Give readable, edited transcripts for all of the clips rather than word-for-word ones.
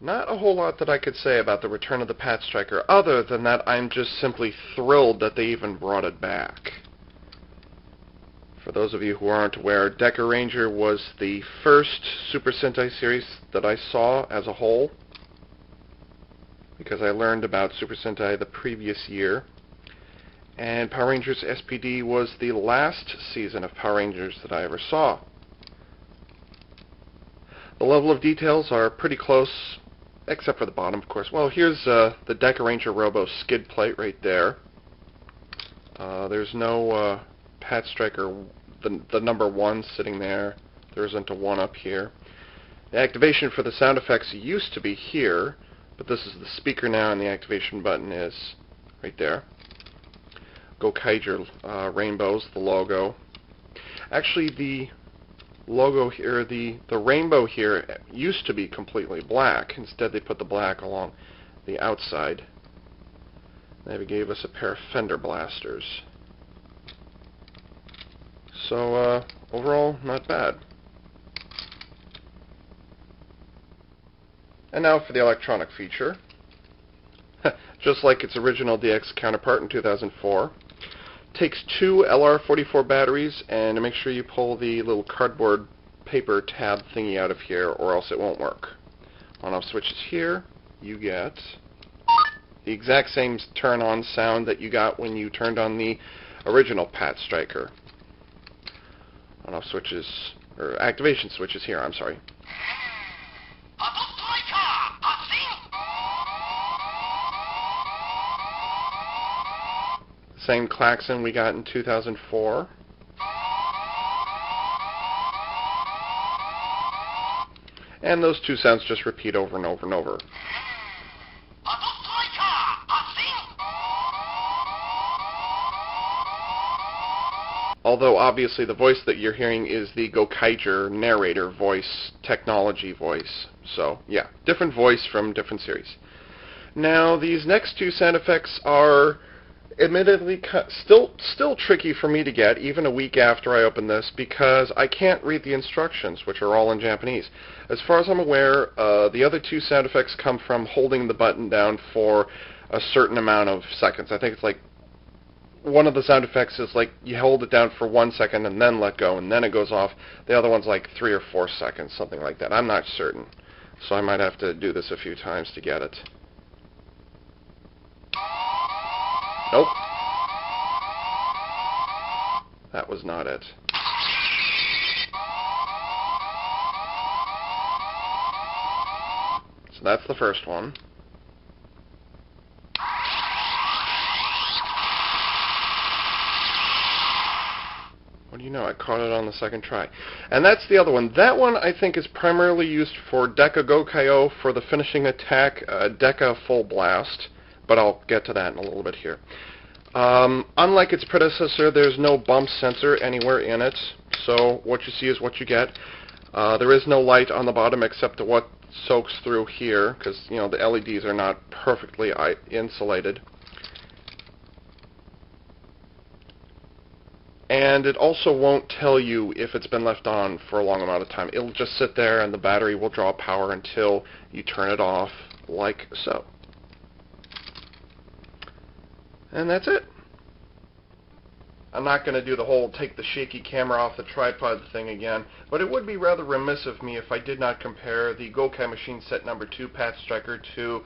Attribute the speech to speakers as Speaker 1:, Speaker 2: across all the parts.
Speaker 1: not a whole lot that I could say about the return of the Pat Striker, other than that I'm just simply thrilled that they even brought it back. For those of you who aren't aware, Deca Ranger was the first Super Sentai series that I saw as a whole, because I learned about Super Sentai the previous year. And Power Rangers S.P.D. was the last season of Power Rangers that I ever saw. The level of details are pretty close, except for the bottom, of course. Well, here's the Deca Ranger Robo skid plate right there. There's no Pat Striker, the number 1 sitting there. There isn't a 1 up here. The activation for the sound effects used to be here, but this is the speaker now, and the activation button is right there. Gokaiger rainbows, the logo. Actually, the logo here, the rainbow here used to be completely black. Instead, they put the black along the outside. They gave us a pair of fender blasters. So, overall, not bad. And now for the electronic feature. Just like its original DX counterpart in 2004. Takes 2 LR44 batteries, and make sure you pull the little cardboard paper tab thingy out of here, or else it won't work. On-off switches here, you get the exact same turn-on sound that you got when you turned on the original Pat Striker. On-off switches, or activation switches here, I'm sorry. Same klaxon we got in 2004. And those 2 sounds just repeat over and over and over. Although obviously the voice that you're hearing is the Gokaiger narrator voice, technology voice. So yeah, different voice from different series. Now these next 2 sound effects are admittedly still tricky for me to get, even a week after I open this, because I can't read the instructions, which are all in Japanese. As far as I'm aware, the other 2 sound effects come from holding the button down for a certain amount of seconds. I think it's like, one of the sound effects is like you hold it down for 1 second and then let go, and then it goes off. The other one's like 3 or 4 seconds, something like that. I'm not certain, so I might have to do this a few times to get it. Nope. That was not it. So that's the first one. What do you know? I caught it on the second try. And that's the other one. That one I think is primarily used for Deca Gokai-Oh for the finishing attack, Deca Full Blast. But I'll get to that in a little bit here. Unlike its predecessor, there's no bump sensor anywhere in it, so what you see is what you get. There is no light on the bottom except what soaks through here, because you know the LEDs are not perfectly insulated. And it also won't tell you if it's been left on for a long amount of time. It'll just sit there and the battery will draw power until you turn it off, like so. And that's it. I'm not going to do the whole take the shaky camera off the tripod thing again, but it would be rather remiss of me if I did not compare the Gokai Machine Set number 2 Pat Striker to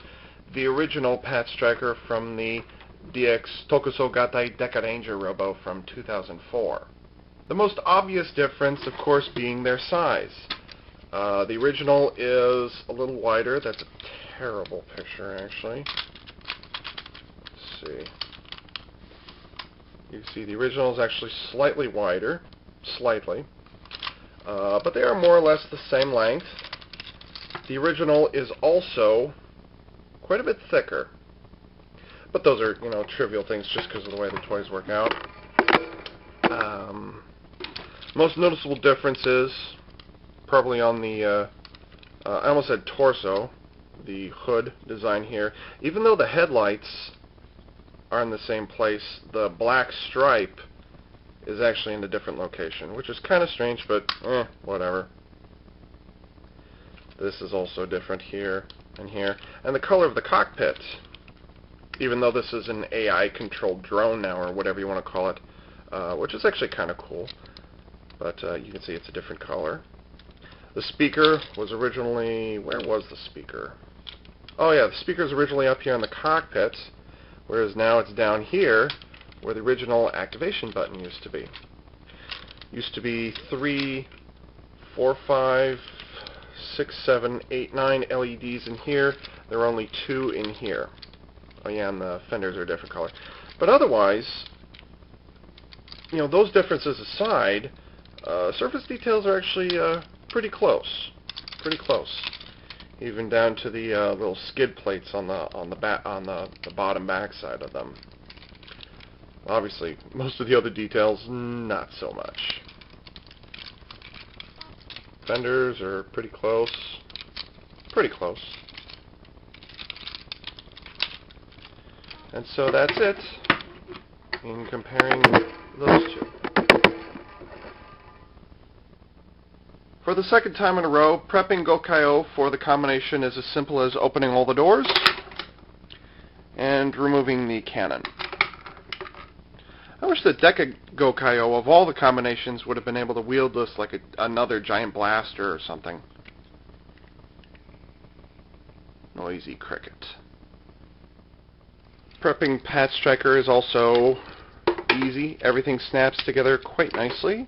Speaker 1: the original Pat Striker from the DX Tokusou Gatai Deca Ranger Robo from 2004. The most obvious difference, of course, being their size. The original is a little wider. That's a terrible picture, actually. Let's see. You see the original is actually slightly wider, slightly, but they are more or less the same length. The original is also quite a bit thicker, but those are, you know, trivial things just because of the way the toys work out. Most noticeable differences, probably on the, I almost said torso, the hood design here. Even though the headlights are in the same place, the black stripe is actually in a different location, which is kind of strange, but whatever. This is also different here, and here. And the color of the cockpit, even though this is an AI-controlled drone now, or whatever you want to call it, which is actually kind of cool. But you can see it's a different color. The speaker was originally... Where was the speaker? Oh yeah, the speaker is originally up here in the cockpit, whereas now it's down here where the original activation button used to be. Used to be 3, 4, 5, 6, 7, 8, 9 LEDs in here. There are only 2 in here. Oh yeah, and the fenders are a different color. But otherwise, you know, those differences aside, surface details are actually pretty close. Pretty close. Even down to the little skid plates on the bottom back side of them. Obviously, most of the other details, not so much. Fenders are pretty close. Pretty close. And so that's it in comparing those two. For the second time in a row, prepping Gokai-Oh for the combination is as simple as opening all the doors and removing the cannon. I wish the Deca Gokai-Oh of all the combinations would have been able to wield this like another giant blaster or something. Noisy cricket. Prepping Pat Striker is also easy. Everything snaps together quite nicely.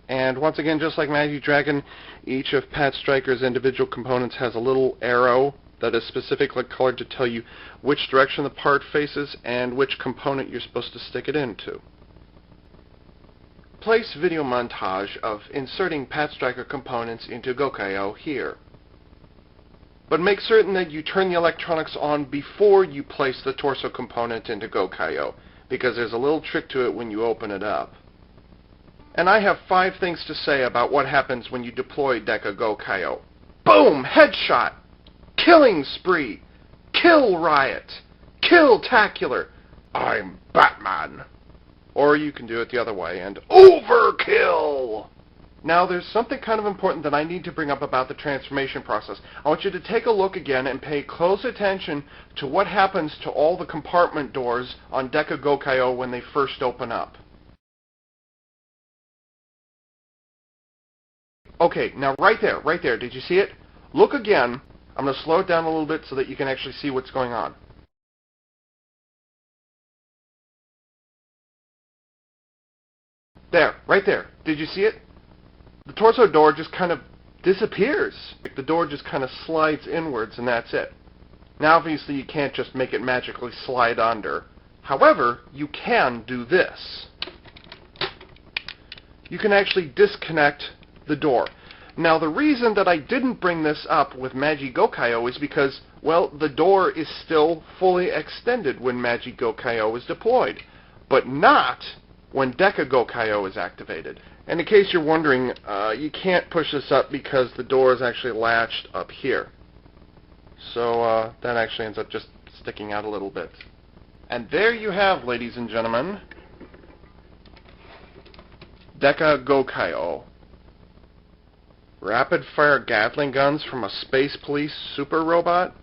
Speaker 1: And once again, just like Magic Dragon, each of Pat Striker's individual components has a little arrow that is specifically colored to tell you which direction the part faces and which component you're supposed to stick it into. Place video montage of inserting Pat Striker components into Gokai-Oh here. But make certain that you turn the electronics on before you place the torso component into Gokai-Oh, because there's a little trick to it when you open it up. And I have 5 things to say about what happens when you deploy Deca Gokai-Oh. Boom! Headshot! Killing spree! Kill riot! Kill-tacular! I'm Batman! Or you can do it the other way and overkill! Now there's something kind of important that I need to bring up about the transformation process. I want you to take a look again and pay close attention to what happens to all the compartment doors on Deca Gokai-Oh when they first open up. Okay, now right there, did you see it? Look again. I'm going to slow it down a little bit so that you can actually see what's going on. There, right there. Did you see it? The torso door just kind of disappears. The door just kind of slides inwards and that's it. Now obviously you can't just make it magically slide under. However, you can do this. You can actually disconnect the door. Now the reason that I didn't bring this up with Magic Gokai-Oh is because, well, the door is still fully extended when Magic Gokai-Oh is deployed, but not when Deca Gokai-Oh is activated. And in case you're wondering, you can't push this up because the door is actually latched up here. So that actually ends up just sticking out a little bit. And there you have, ladies and gentlemen, Deca Gokai-Oh. Rapid-fire Gatling guns from a space police super robot?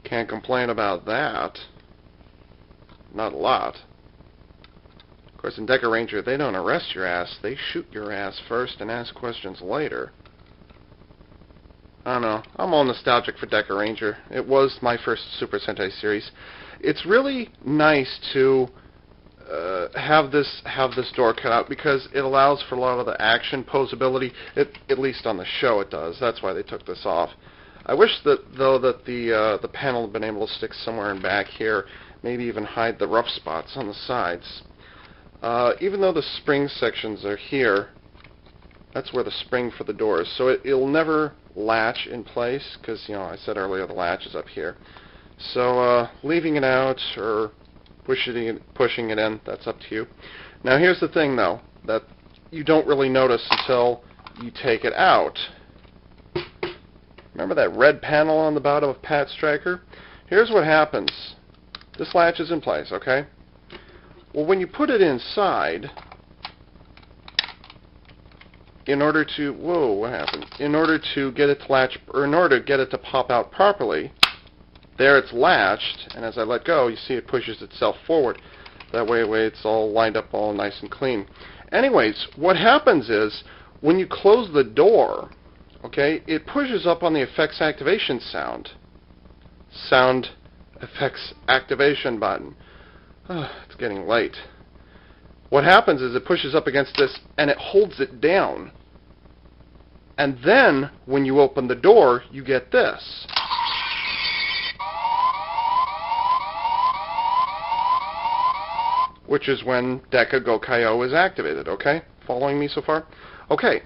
Speaker 1: Can't complain about that. Not a lot. Of course, in Deca Ranger, they don't arrest your ass. They shoot your ass first and ask questions later. I don't know. I'm all nostalgic for Deca Ranger. It was my first Super Sentai series. It's really nice to have this door cut out because it allows for a lot of the action posability. At least on the show it does. That's why they took this off. I wish that though that the panel had been able to stick somewhere in back here, maybe even hide the rough spots on the sides. Even though the spring sections are here, that's where the spring for the door is. So it'll never latch in place because, you know, I said earlier the latch is up here. So leaving it out or pushing it in, that's up to you. Now here's the thing though, that you don't really notice until you take it out. Remember that red panel on the bottom of Pat Striker? Here's what happens. This latch is in place, okay? Well, when you put it inside, in order to, whoa, what happened? In order to get it to latch, or in order to get it to pop out properly, there it's latched, and as I let go, you see it pushes itself forward. That way it's all lined up all nice and clean. Anyways, what happens is, when you close the door, okay, it pushes up on the effects activation sound effects activation button. It's getting late. What happens is it pushes up against this and it holds it down. And then, when you open the door, you get this. Which is when Deca Gokai-Oh is activated, okay? Following me so far? Okay.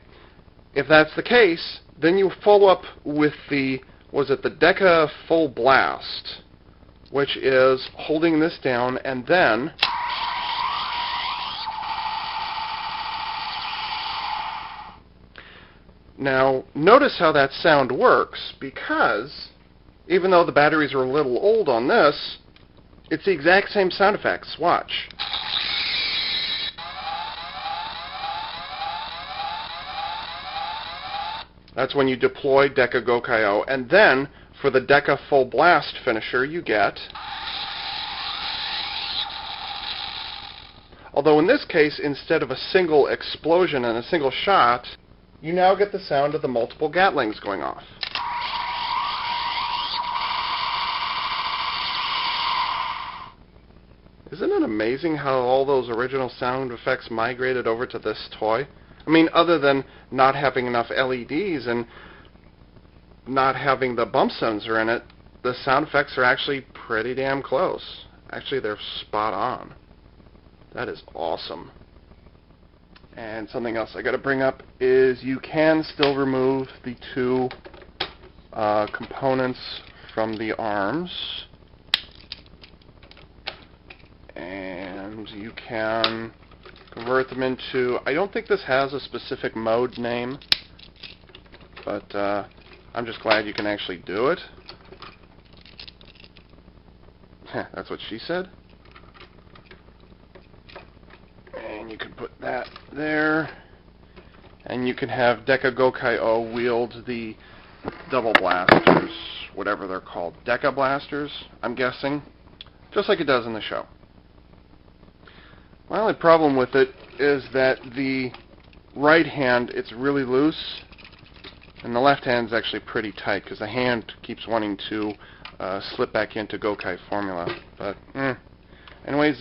Speaker 1: If that's the case, then you follow up with the, was it the Deca Full Blast, which is holding this down, and then now notice how that sound works, because even though the batteries are a little old on this, it's the exact same sound effects. Watch. That's when you deploy Deca Gokai-Oh, and then for the Deca Full Blast finisher you get, although in this case, instead of a single explosion and a single shot, you now get the sound of the multiple Gatlings going off. Isn't it amazing how all those original sound effects migrated over to this toy? I mean, other than not having enough LEDs and not having the bump sensor in it, the sound effects are actually pretty damn close. Actually, they're spot on. That is awesome. And something else I got to bring up is you can still remove the two components from the arms. And you can convert them into, I don't think this has a specific mode name, but I'm just glad you can actually do it. That's what she said. And you can put that there. And you can have Deca Gokai-Oh wield the double blasters, whatever they're called. Deca blasters, I'm guessing. Just like it does in the show. My only problem with it is that the right hand, it's really loose, and the left hand's actually pretty tight, because the hand keeps wanting to slip back into Gokai formula. But, anyways,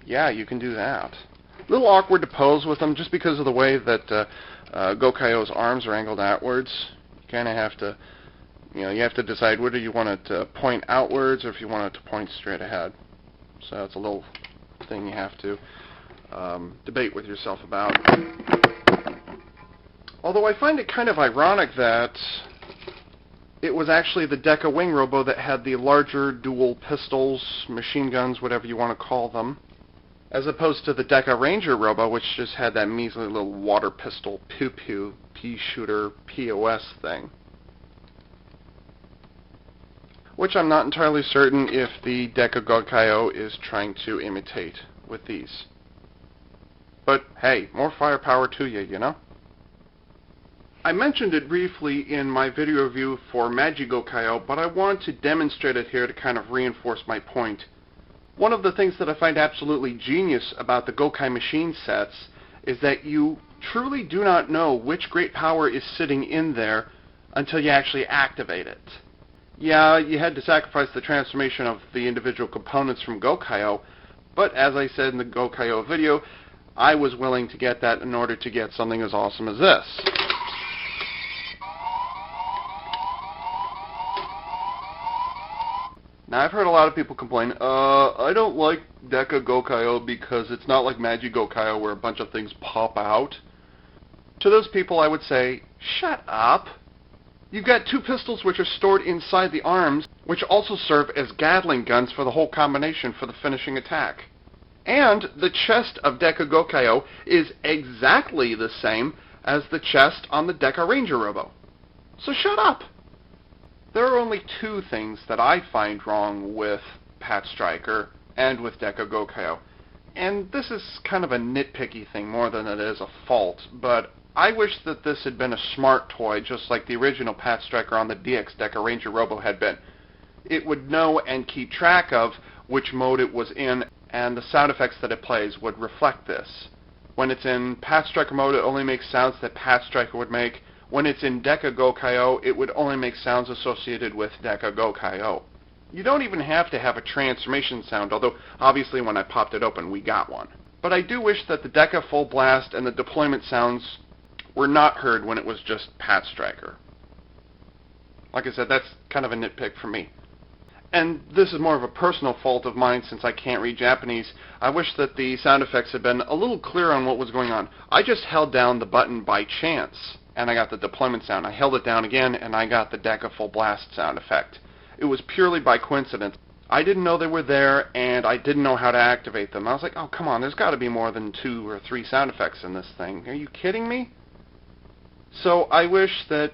Speaker 1: yeah, you can do that. A little awkward to pose with them, just because of the way that Gokai-Oh's arms are angled outwards. You kind of have to, you have to decide whether you want it to point outwards or if you want it to point straight ahead. So it's a little thing you have to debate with yourself about. Although I find it kind of ironic that it was actually the Deca Wing Robo that had the larger dual pistols, machine guns, whatever you want to call them, as opposed to the Deca Ranger Robo, which just had that measly little water pistol, pew-pew, pea-shooter, POS thing. Which I'm not entirely certain if the Deca Gokai-Oh is trying to imitate with these. But hey, more firepower to you, you know? I mentioned it briefly in my video review for Magi Gokai-Oh, but I want to demonstrate it here to kind of reinforce my point. One of the things that I find absolutely genius about the Gokai machine sets is that you truly do not know which great power is sitting in there until you actually activate it. Yeah, you had to sacrifice the transformation of the individual components from Gokai-Oh, but as I said in the Gokai-Oh video, I was willing to get that in order to get something as awesome as this. Now, I've heard a lot of people complain, I don't like Deca Gokai-Oh because it's not like Magi Gokai-Oh where a bunch of things pop out. To those people, I would say, shut up. You've got two pistols which are stored inside the arms, which also serve as Gatling guns for the whole combination for the finishing attack. And the chest of Deca Gokai-Oh is exactly the same as the chest on the Deca Ranger Robo. So shut up! There are only two things that I find wrong with Pat Stryker and with Deca Gokai-Oh. And this is kind of a nitpicky thing more than it is a fault, but I wish that this had been a smart toy, just like the original Pat Striker on the DX Deca Ranger Robo had been. It would know and keep track of which mode it was in, and the sound effects that it plays would reflect this. When it's in Pat Striker mode, it only makes sounds that Pat Striker would make. When it's in Deca Gokai-Oh, it would only make sounds associated with Deca Gokai-Oh. You don't even have to have a transformation sound, although obviously when I popped it open, we got one. But I do wish that the Deca Full Blast and the deployment sounds were not heard when it was just Pat Striker. Like I said, that's kind of a nitpick for me. And this is more of a personal fault of mine since I can't read Japanese. I wish that the sound effects had been a little clearer on what was going on. I just held down the button by chance, and I got the deployment sound. I held it down again, and I got the Deca Full Blast sound effect. It was purely by coincidence. I didn't know they were there, and I didn't know how to activate them. I was like, oh, come on, there's got to be more than 2 or 3 sound effects in this thing. Are you kidding me? So I wish that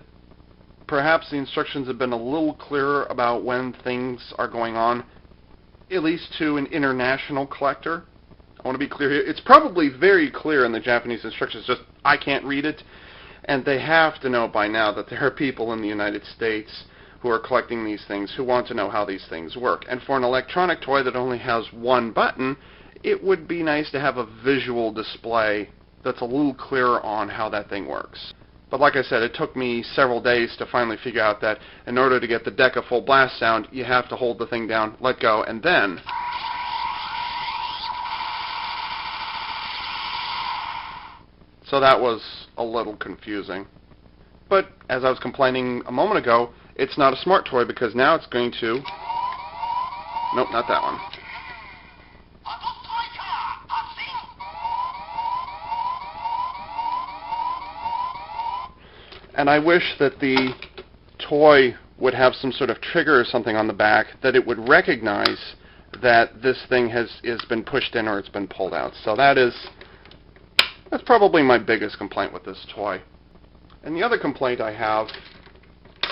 Speaker 1: perhaps the instructions have been a little clearer about when things are going on, at least to an international collector. I want to be clear here. It's probably very clear in the Japanese instructions, just I can't read it, and they have to know by now that there are people in the United States who are collecting these things who want to know how these things work. And for an electronic toy that only has one button, it would be nice to have a visual display that's a little clearer on how that thing works. But like I said, it took me several days to finally figure out that in order to get the Deca Full Blast sound, you have to hold the thing down, let go, and then so that was a little confusing. But as I was complaining a moment ago, it's not a smart toy because now it's going to... Nope, not that one. And I wish that the toy would have some sort of trigger or something on the back that it would recognize that this thing has been pushed in or it's been pulled out. So that's probably my biggest complaint with this toy. And the other complaint I have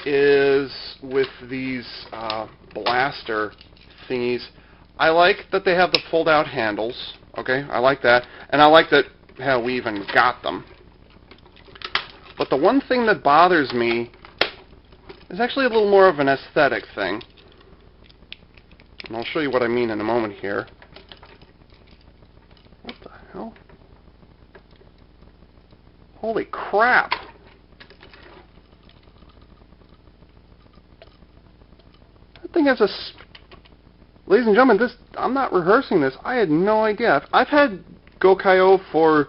Speaker 1: is with these blaster thingies. I like that they have the fold-out handles. Okay, I like that. And I like that how we even got them. But the one thing that bothers me is actually a little more of an aesthetic thing. And I'll show you what I mean in a moment here. What the hell? Holy crap! That thing has a... Ladies and gentlemen, I'm not rehearsing this. I had no idea. I've had Gokai-Oh for...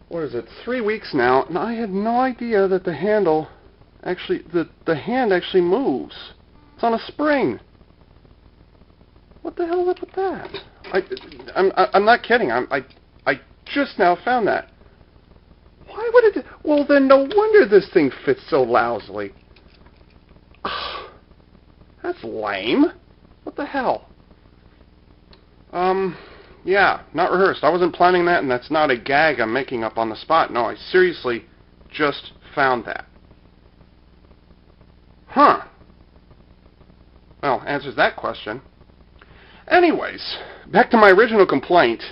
Speaker 1: what is it, 3 weeks now, and I had no idea that the handle actually, the hand actually moves. It's on a spring. What the hell is up with that? I'm not kidding. I just now found that. Why would it? Well, then no wonder this thing fits so lousily. That's lame. What the hell? Yeah, not rehearsed. I wasn't planning that, and that's not a gag I'm making up on the spot. No, I seriously just found that. Huh. Well, answers that question. Anyways, back to my original complaint,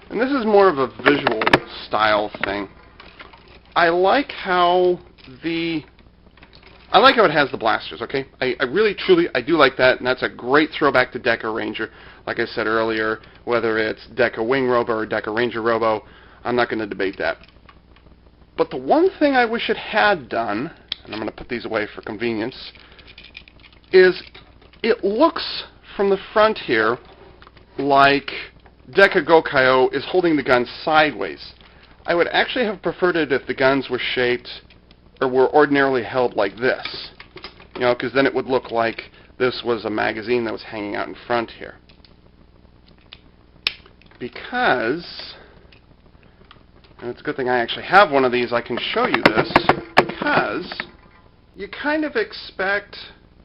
Speaker 1: and this is more of a visual style thing. I like how it has the blasters, okay? I really, truly, I do like that, and that's a great throwback to Deca Ranger. Like I said earlier, whether it's Deca Wing Robo or Deca Ranger Robo, I'm not going to debate that. But the one thing I wish it had done, and I'm going to put these away for convenience, is it looks from the front here like Deca Gokai-Oh is holding the gun sideways. I would actually have preferred it if the guns were shaped or were ordinarily held like this. You know, because then it would look like this was a magazine that was hanging out in front here. Because, and it's a good thing I actually have one of these, I can show you this, because you kind of expect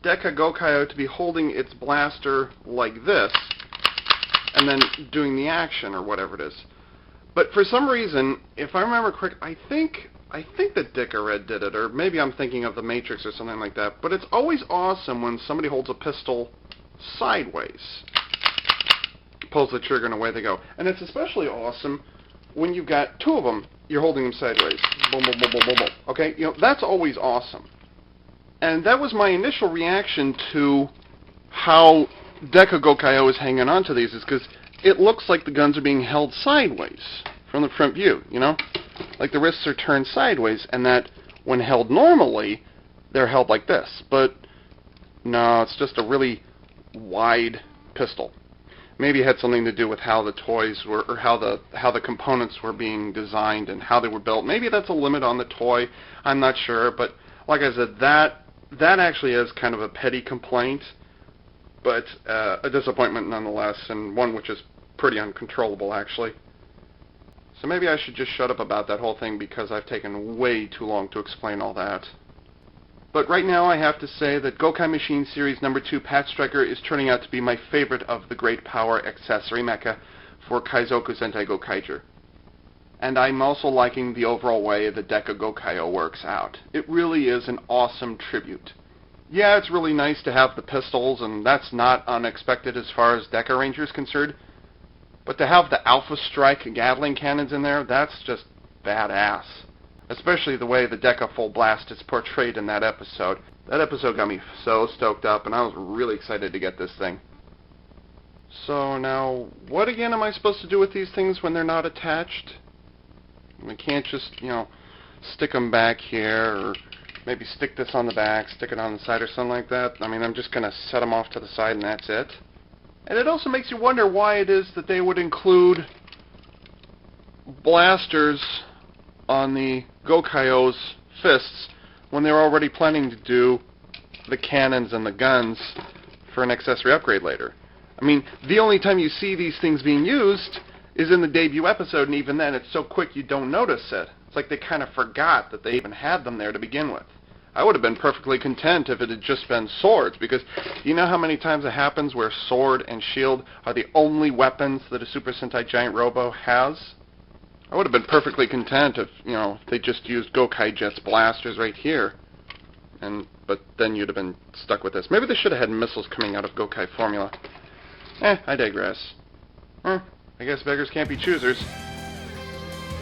Speaker 1: Deca Gokai-Oh to be holding its blaster like this, and then doing the action or whatever it is. But for some reason, if I remember correct, I think that Dicker Red did it, or maybe I'm thinking of the Matrix or something like that. But it's always awesome when somebody holds a pistol sideways, pulls the trigger, and away they go. And it's especially awesome when you've got two of them, you're holding them sideways. Boom, boom, boom, boom, boom, boom. Okay, that's always awesome. And that was my initial reaction to how Deca Gokai-Oh is hanging on to these, is because it looks like the guns are being held sideways from the front view, Like the wrists are turned sideways, and that when held normally, they're held like this. But no, it's just a really wide pistol. Maybe it had something to do with how the toys were, or how the components were being designed and how they were built. Maybe that's a limit on the toy. I'm not sure, but like I said, that actually is kind of a petty complaint, but a disappointment nonetheless, and one which is pretty uncontrollable, actually. So maybe I should just shut up about that whole thing, because I've taken way too long to explain all that. But right now I have to say that Gokai Machine Series number 2 Patch Striker is turning out to be my favorite of the Great Power accessory mecha for Kaizoku Sentai Gokaiger. And I'm also liking the overall way the Deca Gokai-Oh works out. It really is an awesome tribute. Yeah, it's really nice to have the pistols, and that's not unexpected as far as Deca Ranger is concerned. But to have the Alpha Strike Gatling cannons in there, that's just badass. Especially the way the Deca Full Blast is portrayed in that episode. That episode got me so stoked up, and I was really excited to get this thing. So now, what again am I supposed to do with these things when they're not attached? I can't just, stick them back here, or maybe stick this on the back, stick it on the side or something like that. I mean, I'm just going to set them off to the side and that's it. And it also makes you wonder why it is that they would include blasters on the Gokai-Oh's fists when they were already planning to do the cannons and the guns for an accessory upgrade later. I mean, the only time you see these things being used is in the debut episode, and even then it's so quick you don't notice it. It's like they kind of forgot that they even had them there to begin with. I would have been perfectly content if it had just been swords, because you know how many times it happens where sword and shield are the only weapons that a Super Sentai Giant Robo has? I would have been perfectly content if, they just used Gokai Jet's blasters right here. But then you'd have been stuck with this. Maybe they should have had missiles coming out of Gokai formula. I digress. I guess beggars can't be choosers.